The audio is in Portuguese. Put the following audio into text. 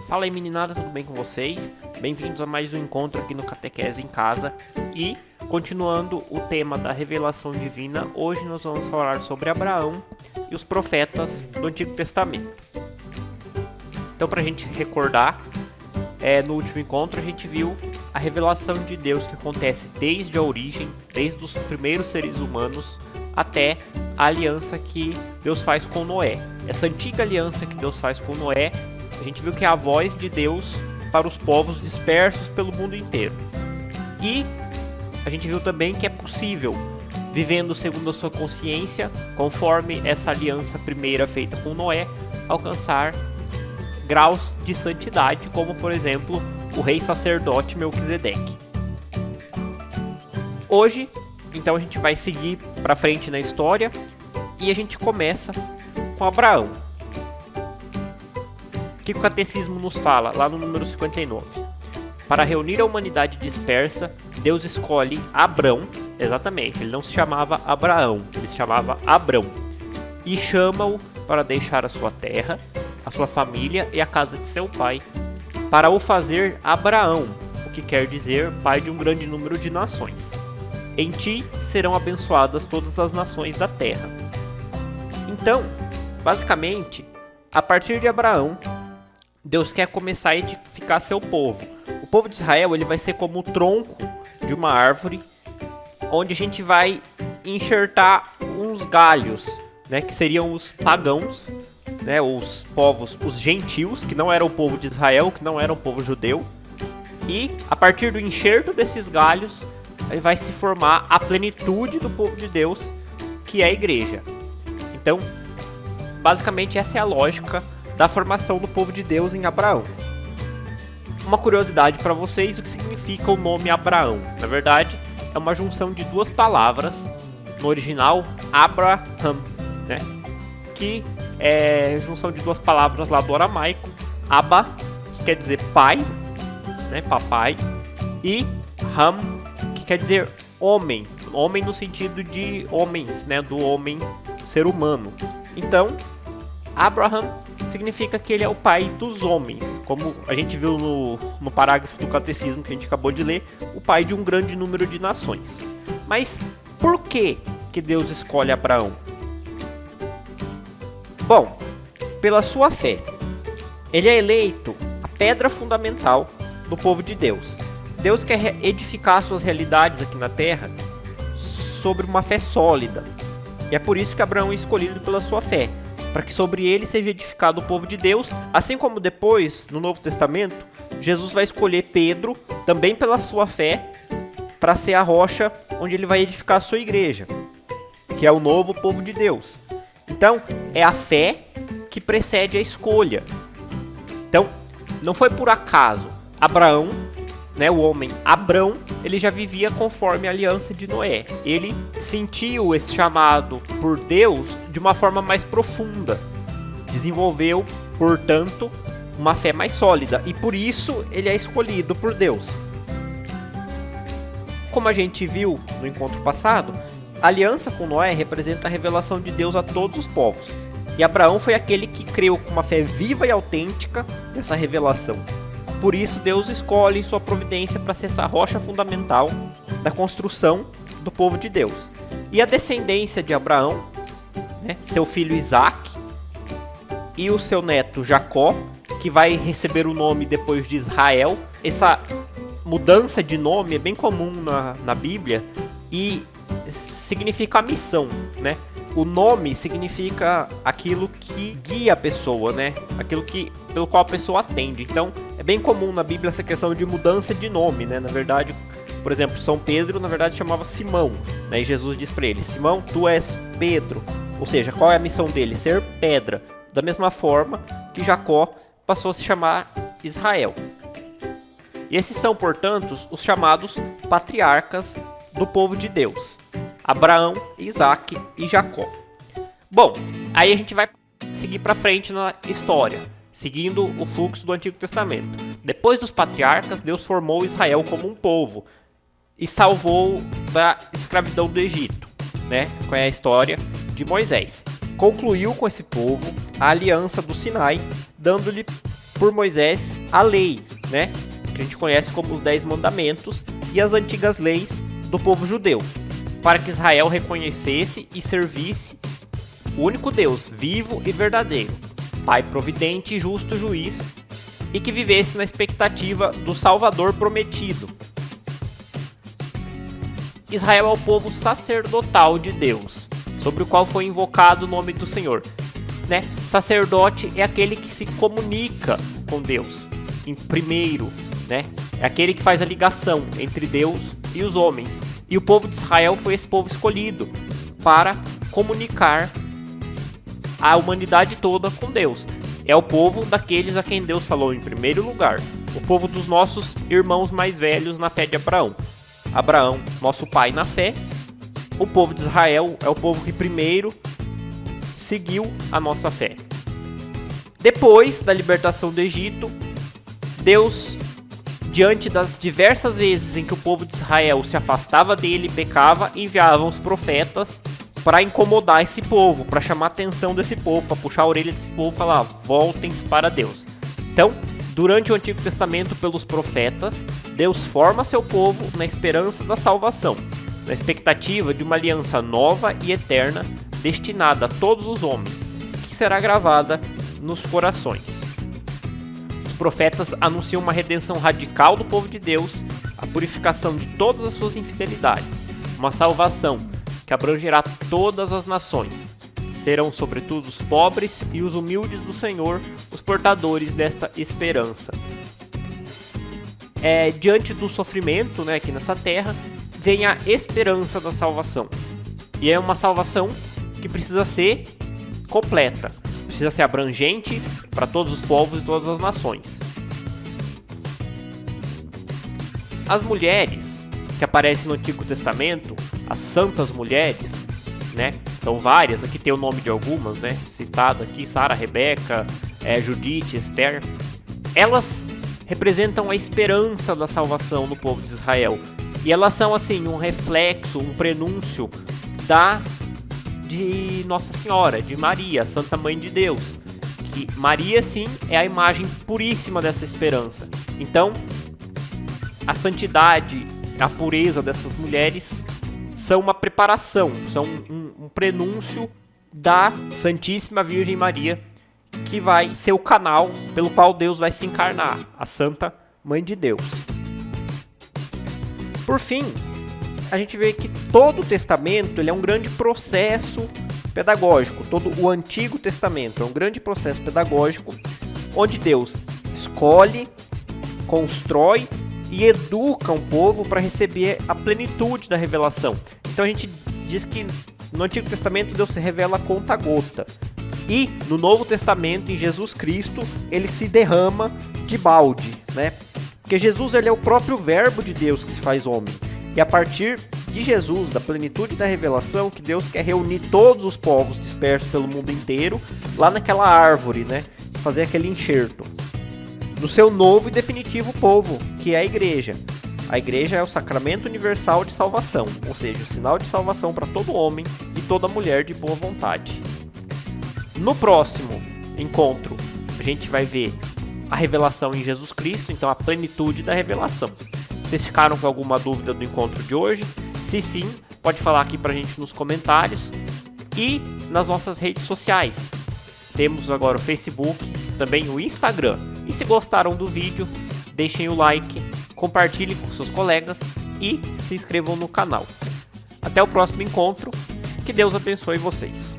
Fala aí meninada, tudo bem com vocês? Bem-vindos a mais um encontro aqui no Catequese em Casa. E, continuando o tema da revelação divina, hoje nós vamos falar sobre Abraão e os profetas do Antigo Testamento. Então, para a gente recordar, no último encontro a gente viu a revelação de Deus que acontece desde a origem, desde os primeiros seres humanos até a aliança que Deus faz com Noé. Essa antiga aliança que Deus faz com Noé, a gente viu que é a voz de Deus para os povos dispersos pelo mundo inteiro. E a gente viu também que é possível, vivendo segundo a sua consciência, conforme essa aliança primeira feita com Noé, alcançar graus de santidade, como por exemplo o rei sacerdote Melquisedeque. Hoje, então, a gente vai seguir para frente na história e a gente começa com Abraão. O que o catecismo nos fala lá no número 59? Para reunir a humanidade dispersa, Deus escolhe Abrão, exatamente, ele não se chamava Abraão, ele se chamava Abrão, e chama-o para deixar a sua terra, a sua família e a casa de seu pai, para o fazer Abraão, o que quer dizer pai de um grande número de nações. Em ti serão abençoadas todas as nações da terra. Então, basicamente, a partir de Abraão, Deus quer começar a edificar seu povo. O povo de Israel ele vai ser como o tronco de uma árvore, onde a gente vai enxertar uns galhos, né, que seriam os pagãos, né, os povos, os gentios, que não eram o povo de Israel, que não eram o povo judeu. E a partir do enxerto desses galhos, aí vai se formar a plenitude do povo de Deus, que é a igreja. Então, basicamente essa é a lógica da formação do povo de Deus em Abraão. Uma curiosidade para vocês, o que significa o nome Abraão? Na verdade, é uma junção de duas palavras, no original, Abraham, né? Que é junção de duas palavras lá do aramaico, Abba, que quer dizer pai, né? Papai, e Ram, que quer dizer homem, homem no sentido de homens, né? Do homem, ser humano. Então, Abraham significa que ele é o pai dos homens, como a gente viu no parágrafo do catecismo que a gente acabou de ler, o pai de um grande número de nações. Mas por que Deus escolhe Abraão? Bom, pela sua fé. Ele é eleito a pedra fundamental do povo de Deus. Deus quer edificar suas realidades aqui na terra sobre uma fé sólida. E é por isso que Abraão é escolhido pela sua fé, para que sobre ele seja edificado o povo de Deus, assim como depois, no Novo Testamento, Jesus vai escolher Pedro, também pela sua fé, para ser a rocha onde ele vai edificar a sua igreja, que é o novo povo de Deus. Então, é a fé que precede a escolha. Então, não foi por acaso. Abraão, né, o homem Abrão, ele já vivia conforme a aliança de Noé. Ele sentiu esse chamado por Deus de uma forma mais profunda. Desenvolveu, portanto, uma fé mais sólida. E por isso ele é escolhido por Deus. Como a gente viu no encontro passado, a aliança com Noé representa a revelação de Deus a todos os povos. E Abraão foi aquele que creu com uma fé viva e autêntica nessa revelação. Por isso, Deus escolhe sua providência para ser essa rocha fundamental da construção do povo de Deus. E a descendência de Abraão, né, seu filho Isaac e o seu neto Jacó, que vai receber o nome depois de Israel. Essa mudança de nome é bem comum na Bíblia e significa a missão, né? O nome significa aquilo que guia a pessoa, né? Aquilo pelo qual a pessoa atende. Então, é bem comum na Bíblia essa questão de mudança de nome, né? Na verdade, por exemplo, São Pedro, na verdade, chamava Simão, né? E Jesus diz para ele, Simão, tu és Pedro. Ou seja, qual é a missão dele? Ser pedra. Da mesma forma que Jacó passou a se chamar Israel. E esses são, portanto, os chamados patriarcas do povo de Deus. Abraão, Isaac e Jacó. Bom, aí a gente vai seguir para frente na história, seguindo o fluxo do Antigo Testamento. Depois dos patriarcas, Deus formou Israel como um povo e salvou da escravidão do Egito, né? Com a história de Moisés. Concluiu com esse povo a aliança do Sinai, dando-lhe por Moisés a lei, né? Que a gente conhece como os 10 mandamentos e as antigas leis do povo judeu, para que Israel reconhecesse e servisse o único Deus, vivo e verdadeiro, Pai providente e justo juiz, e que vivesse na expectativa do Salvador prometido. Israel é o povo sacerdotal de Deus, sobre o qual foi invocado o nome do Senhor. Né? Sacerdote é aquele que se comunica com Deus em primeiro, né? É aquele que faz a ligação entre Deus e os homens. E o povo de Israel foi esse povo escolhido para comunicar a humanidade toda com Deus. É o povo daqueles a quem Deus falou em primeiro lugar. O povo dos nossos irmãos mais velhos na fé de Abraão. Abraão, nosso pai na fé. O povo de Israel é o povo que primeiro seguiu a nossa fé. Depois da libertação do Egito, Deus, diante das diversas vezes em que o povo de Israel se afastava dele e pecava, enviava os profetas para incomodar esse povo, para chamar a atenção desse povo, para puxar a orelha desse povo e falar: voltem para Deus. Então, durante o Antigo Testamento, pelos profetas, Deus forma seu povo na esperança da salvação, na expectativa de uma aliança nova e eterna destinada a todos os homens, que será gravada nos corações. Os profetas anunciam uma redenção radical do povo de Deus, a purificação de todas as suas infidelidades, uma salvação que abrangerá todas as nações. Serão sobretudo os pobres e os humildes do Senhor os portadores desta esperança. Diante do sofrimento, né, aqui nessa terra, vem a esperança da salvação. E é uma salvação que precisa ser completa, precisa ser abrangente para todos os povos e todas as nações. As mulheres que aparecem no Antigo Testamento, as santas mulheres, né? São várias, aqui tem o nome de algumas, né? Citado aqui: Sara, Rebeca, Judite, Esther. Elas representam a esperança da salvação no povo de Israel. E elas são assim um reflexo, um prenúncio de Nossa Senhora, de Maria, Santa Mãe de Deus. Que Maria, sim, é a imagem puríssima dessa esperança. Então, a santidade, a pureza dessas mulheres são uma preparação, são um prenúncio da Santíssima Virgem Maria, que vai ser o canal pelo qual Deus vai se encarnar, a Santa Mãe de Deus. Por fim, a gente vê que todo o Testamento ele é um grande processo pedagógico. Todo o Antigo Testamento é um grande processo pedagógico onde Deus escolhe, constrói e educa um povo para receber a plenitude da revelação. Então a gente diz que no Antigo Testamento Deus se revela a conta-gota. E no Novo Testamento, em Jesus Cristo, ele se derrama de balde, né? Porque Jesus ele é o próprio verbo de Deus que se faz homem. E a partir de Jesus, da plenitude da revelação, que Deus quer reunir todos os povos dispersos pelo mundo inteiro, lá naquela árvore, né? Fazer aquele enxerto. No seu novo e definitivo povo, que é a igreja. A igreja é o sacramento universal de salvação, ou seja, o sinal de salvação para todo homem e toda mulher de boa vontade. No próximo encontro, a gente vai ver a revelação em Jesus Cristo, então a plenitude da revelação. Vocês ficaram com alguma dúvida do encontro de hoje? Se sim, pode falar aqui pra gente nos comentários e nas nossas redes sociais. Temos agora o Facebook, também o Instagram. E se gostaram do vídeo, deixem o like, compartilhem com seus colegas e se inscrevam no canal. Até o próximo encontro, que Deus abençoe vocês.